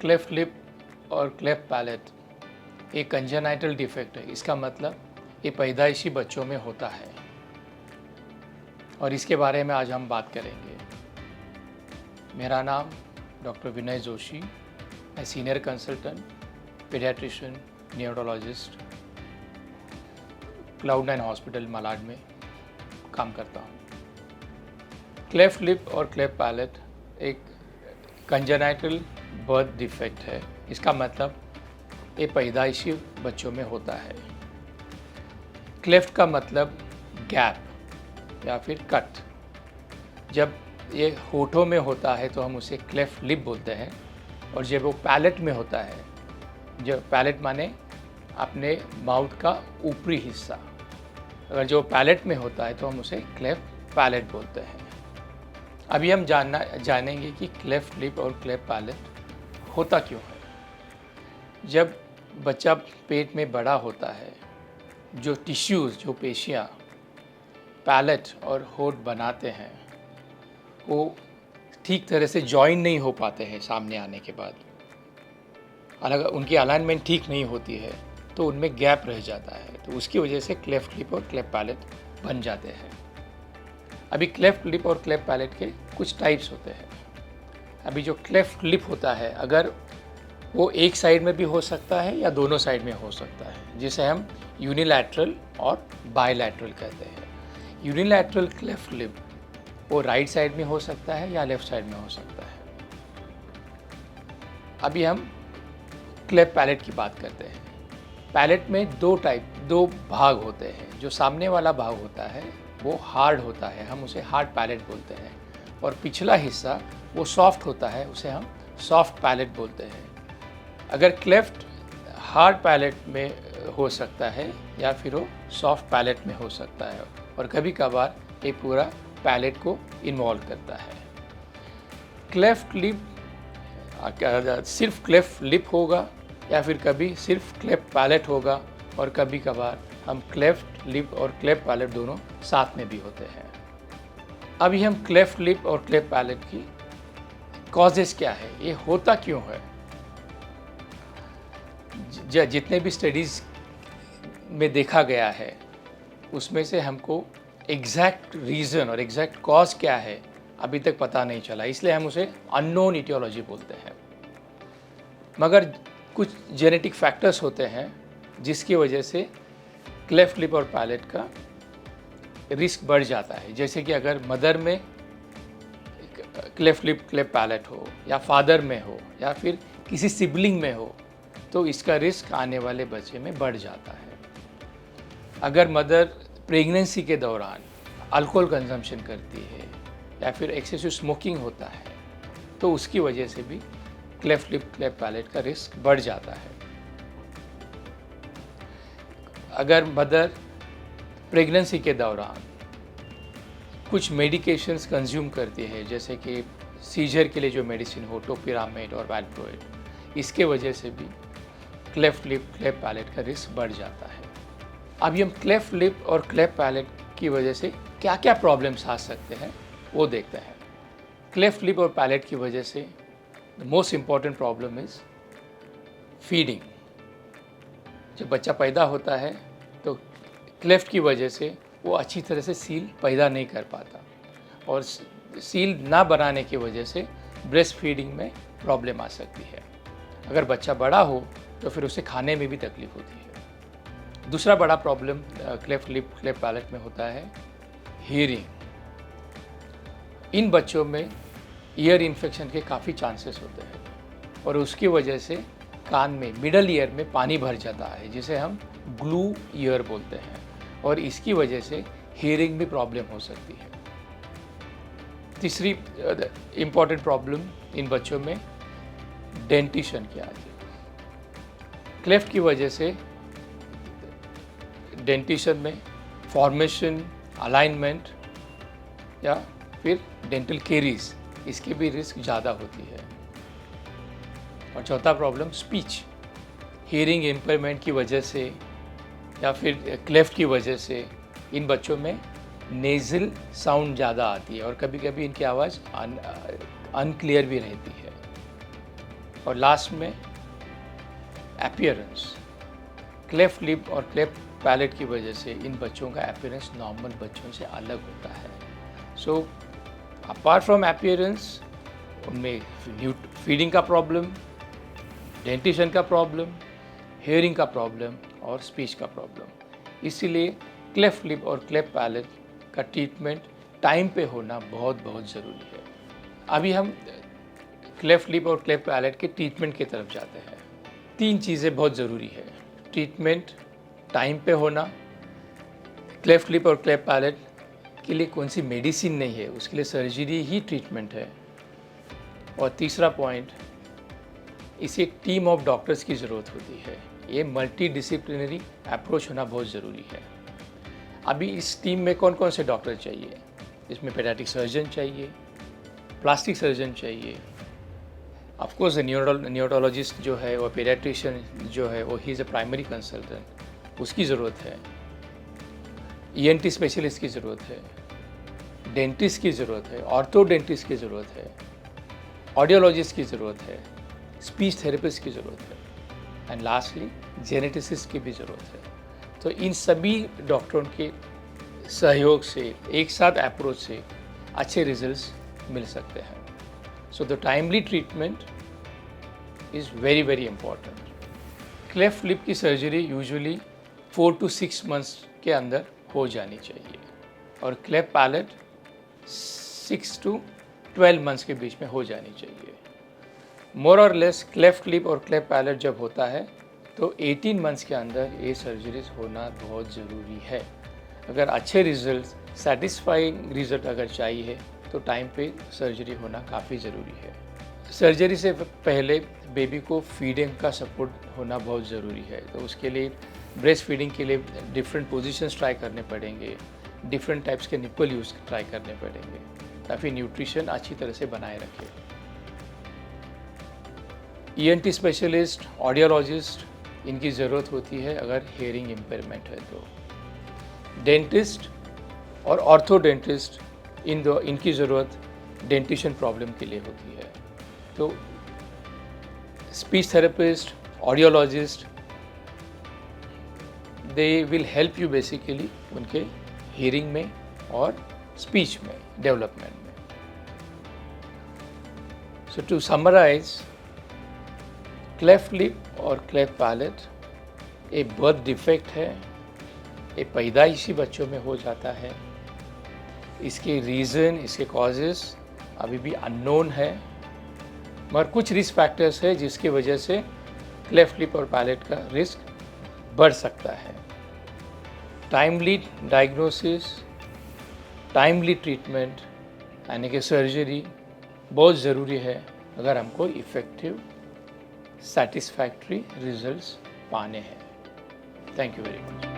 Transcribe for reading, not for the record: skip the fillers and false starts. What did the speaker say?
Cleft lip और cleft palate एक congenital defect है। इसका मतलब ये पैदाइशी बच्चों में होता है और इसके बारे में आज हम बात करेंगे। मेरा नाम डॉक्टर विनय जोशी, मैं senior consultant, paediatrician, neurologist, Cloud Nine hospital Malad में काम करता हूँ। क्लेफ्ट लिप और क्लेफ्ट पैलेट एक कंजेनाइटल बर्थ डिफेक्ट है। इसका मतलब ये पैदाइशी बच्चों में होता है। क्लेफ्ट का मतलब गैप या फिर कट। जब ये होठों में होता है तो हम उसे क्लेफ्ट लिप बोलते हैं, और जब वो पैलेट में होता है, जब पैलेट माने अपने माउथ का ऊपरी हिस्सा, अगर जो पैलेट में होता है तो हम उसे क्लेफ्ट पैलेट बोलते हैं। अभी हम जानेंगे कि क्लेफ्ट लिप और क्लेफ्ट पैलेट होता क्यों है। जब बच्चा पेट में बड़ा होता है, जो टिश्यूज़, जो पेशियाँ पैलेट और होठ बनाते हैं, वो ठीक तरह से जॉइन नहीं हो पाते हैं सामने आने के बाद। अगर उनकी अलाइनमेंट ठीक नहीं होती है तो उनमें गैप रह जाता है, तो उसकी वजह से क्लेफ्ट लिप और क्लेफ्ट पैलेट बन जाते हैं। अभी क्लेफ्ट लिप और क्लेफ्ट पैलेट के कुछ टाइप्स होते हैं। अभी जो क्लेफ्ट लिप होता है, अगर वो एक साइड में भी हो सकता है या दोनों साइड में हो सकता है, जिसे हम यूनिलैटरल और बायलैटरल कहते हैं। यूनिलैटरल क्लेफ्ट लिप वो राइट साइड में हो सकता है या लेफ्ट साइड में हो सकता है। अभी हम क्लेफ्ट पैलेट की बात करते हैं। पैलेट में दो भाग होते हैं। जो सामने वाला भाग होता है वो हार्ड होता है, हम उसे हार्ड पैलेट बोलते हैं, और पिछला हिस्सा वो सॉफ्ट होता है, उसे हम सॉफ्ट पैलेट बोलते हैं। अगर क्लेफ्ट हार्ड पैलेट में हो सकता है या फिर वो सॉफ्ट पैलेट में हो सकता है, और कभी कभार ये पूरा पैलेट को इन्वॉल्व करता है। क्लेफ्ट लिप सिर्फ क्लेफ्ट लिप होगा या फिर कभी सिर्फ क्लेफ्ट पैलेट होगा, और कभी कभार हम क्लेफ्ट लिप और क्लेफ्ट पैलेट दोनों साथ में भी होते हैं। अभी हम क्लेफ्ट लिप और क्लेफ्ट पैलेट की कॉजेस क्या है, ये होता क्यों है। जितने भी स्टडीज़ में देखा गया है उसमें से हमको एग्जैक्ट रीज़न और एग्जैक्ट कॉज क्या है अभी तक पता नहीं चला, इसलिए हम उसे अननोन इटियोलॉजी बोलते हैं। मगर कुछ जेनेटिक फैक्टर्स होते हैं जिसकी वजह से क्लेफ्ट लिप और पैलेट का रिस्क बढ़ जाता है। जैसे कि अगर मदर में क्लेफ्ट लिप क्लेफ्ट पैलेट हो, या फादर में हो, या फिर किसी सिबलिंग में हो, तो इसका रिस्क आने वाले बच्चे में बढ़ जाता है। अगर मदर प्रेगनेंसी के दौरान अल्कोहल कंजम्पशन करती है या फिर एक्सेसिव स्मोकिंग होता है, तो उसकी वजह से भी क्लेफ्ट लिप क्लेफ्ट पैलेट का रिस्क बढ़ जाता है। अगर मदर प्रेगनेंसी के दौरान कुछ मेडिकेशंस कंज्यूम करती है, जैसे कि सीजर के लिए जो मेडिसिन हो, टोपिरामेड और वैल्प्रोएड, इसके वजह से भी क्लेफ्ट लिप क्लेफ्ट पैलेट का रिस्क बढ़ जाता है। अभी हम क्लेफ्ट लिप और क्लेफ्ट पैलेट की वजह से क्या क्या प्रॉब्लम्स आ सकते हैं वो देखते हैं। क्लेफ्ट लिप और पैलेट की वजह से the most important problem is feeding. जब बच्चा पैदा होता है तो क्लेफ्ट की वजह से वो अच्छी तरह से सील पैदा नहीं कर पाता, और सील ना बनाने की वजह से ब्रेस्ट फीडिंग में प्रॉब्लम आ सकती है। अगर बच्चा बड़ा हो तो फिर उसे खाने में भी तकलीफ होती है। दूसरा बड़ा problem cleft lip cleft palate में होता है हियरिंग। इन बच्चों में ईयर इन्फेक्शन के काफ़ी चांसेस होते हैं, और उसकी वजह से कान में मिडल ईयर में पानी भर जाता है, जिसे हम ग्लू ईयर बोलते हैं, और इसकी वजह से हियरिंग में प्रॉब्लम हो सकती है। तीसरी इम्पॉर्टेंट प्रॉब्लम इन बच्चों में डेंटिशन की आती है। क्लेफ्ट की वजह से डेंटिशन में फॉर्मेशन, अलाइनमेंट या फिर डेंटल केरीज, इसकी भी रिस्क ज़्यादा होती है। और चौथा प्रॉब्लम स्पीच, हियरिंग इम्पेयरमेंट की वजह से या फिर क्लेफ्ट की वजह से इन बच्चों में नेज़ल साउंड ज़्यादा आती है, और कभी कभी इनकी आवाज़ अनक्लियर भी रहती है। और लास्ट में अपीयरेंस। क्लेफ्ट लिप और क्लेफ्ट पैलेट की वजह से इन बच्चों का अपीयरेंस नॉर्मल बच्चों से अलग होता है। सो अपार्ट फ्रॉम अपीयरेंस, उनमें फीडिंग का प्रॉब्लम, डेंटिशन का प्रॉब्लम, हेयरिंग का प्रॉब्लम और स्पीच का प्रॉब्लम। इसीलिए क्लेफ्ट लिप और क्लेफ्ट पैलेट का ट्रीटमेंट टाइम पे होना बहुत बहुत ज़रूरी है। अभी हम क्लेफ्ट लिप और क्लेफ्ट पैलेट के ट्रीटमेंट की तरफ जाते हैं। 3 चीज़ें बहुत ज़रूरी है। ट्रीटमेंट टाइम पे होना, क्लेफ्ट लिप और क्लेफ्ट पैलेट के लिए कौन सी मेडिसिन नहीं है, उसके लिए सर्जरी ही ट्रीटमेंट है। और तीसरा पॉइंट, इसे टीम ऑफ डॉक्टर्स की ज़रूरत होती है। ये मल्टी डिसिप्लिनरी अप्रोच होना बहुत ज़रूरी है। अभी इस टीम में कौन कौन से डॉक्टर चाहिए? इसमें पेडियाट्रिक सर्जन चाहिए, प्लास्टिक सर्जन चाहिए, ऑफ कोर्स न्यूरोलॉजिस्ट जो है वो पेडियाट्रिशियन जो है वो he is a primary consultant, उसकी ज़रूरत है। ईएनटी स्पेशलिस्ट की ज़रूरत है, डेंटिस्ट की ज़रूरत है, ऑर्थोडेंटिस्ट की ज़रूरत है, ऑडियोलॉजिस्ट की ज़रूरत है, स्पीच थेरेपिस्ट की ज़रूरत है एंड लास्टली जेनेटिसिस्ट की भी ज़रूरत है। तो इन सभी डॉक्टरों के सहयोग से, एक साथ अप्रोच से अच्छे रिजल्ट्स मिल सकते हैं। So the timely treatment is very very important. Cleft lip की सर्जरी यूजुअली 4 to 6 मंथ्स के अंदर हो जानी चाहिए और क्लेफ्ट पैलेट 6 to 12 मंथ्स के बीच में हो जानी चाहिए। मोर और लेस क्लेफ्ट लिप और क्लेफ्ट पैलेट जब होता है तो 18 मंथ्स के अंदर ये सर्जरीज होना बहुत ज़रूरी है। अगर अच्छे रिजल्ट, सेटिस्फाइंग रिजल्ट अगर चाहिए तो टाइम पे सर्जरी होना काफ़ी ज़रूरी है। सर्जरी से पहले बेबी को फीडिंग का सपोर्ट होना बहुत ज़रूरी है। तो उसके लिए ब्रेस्ट फीडिंग के लिए डिफरेंट पोजीशंस ट्राई करने पड़ेंगे, डिफरेंट टाइप्स के निप्पल यूज़ ट्राई करने पड़ेंगे ताकि न्यूट्रिशन अच्छी तरह से बनाए रखे। ईएनटी स्पेशलिस्ट, ऑडियोलॉजिस्ट इनकी ज़रूरत होती है अगर हेयरिंग इम्पेयरमेंट है तो। डेंटिस्ट और ऑर्थोडेंटिस्ट इनकी ज़रूरत डेंटिशन प्रॉब्लम के लिए होती है। तो speech therapist, audiologist, they will help you basically उनके हियरिंग में और स्पीच में डेवलपमेंट में। सो टू समराइज, क्लेफ्ट लिप और क्लेफ्ट पैलेट एक बर्थ डिफेक्ट है, ये पैदाइशी बच्चों में हो जाता है। इसके रीज़न, इसके कॉजेज़ अभी भी अननोन है, मगर कुछ रिस्क फैक्टर्स है जिसकी वजह से क्लेफ्ट लिप और पैलेट का रिस्क बढ़ सकता है। टाइमली डायग्नोसिस, टाइमली ट्रीटमेंट यानी कि सर्जरी बहुत ज़रूरी है अगर हमको इफ़ेक्टिव सेटिस्फैक्ट्री रिजल्ट्स पाने हैं। Thank you very much.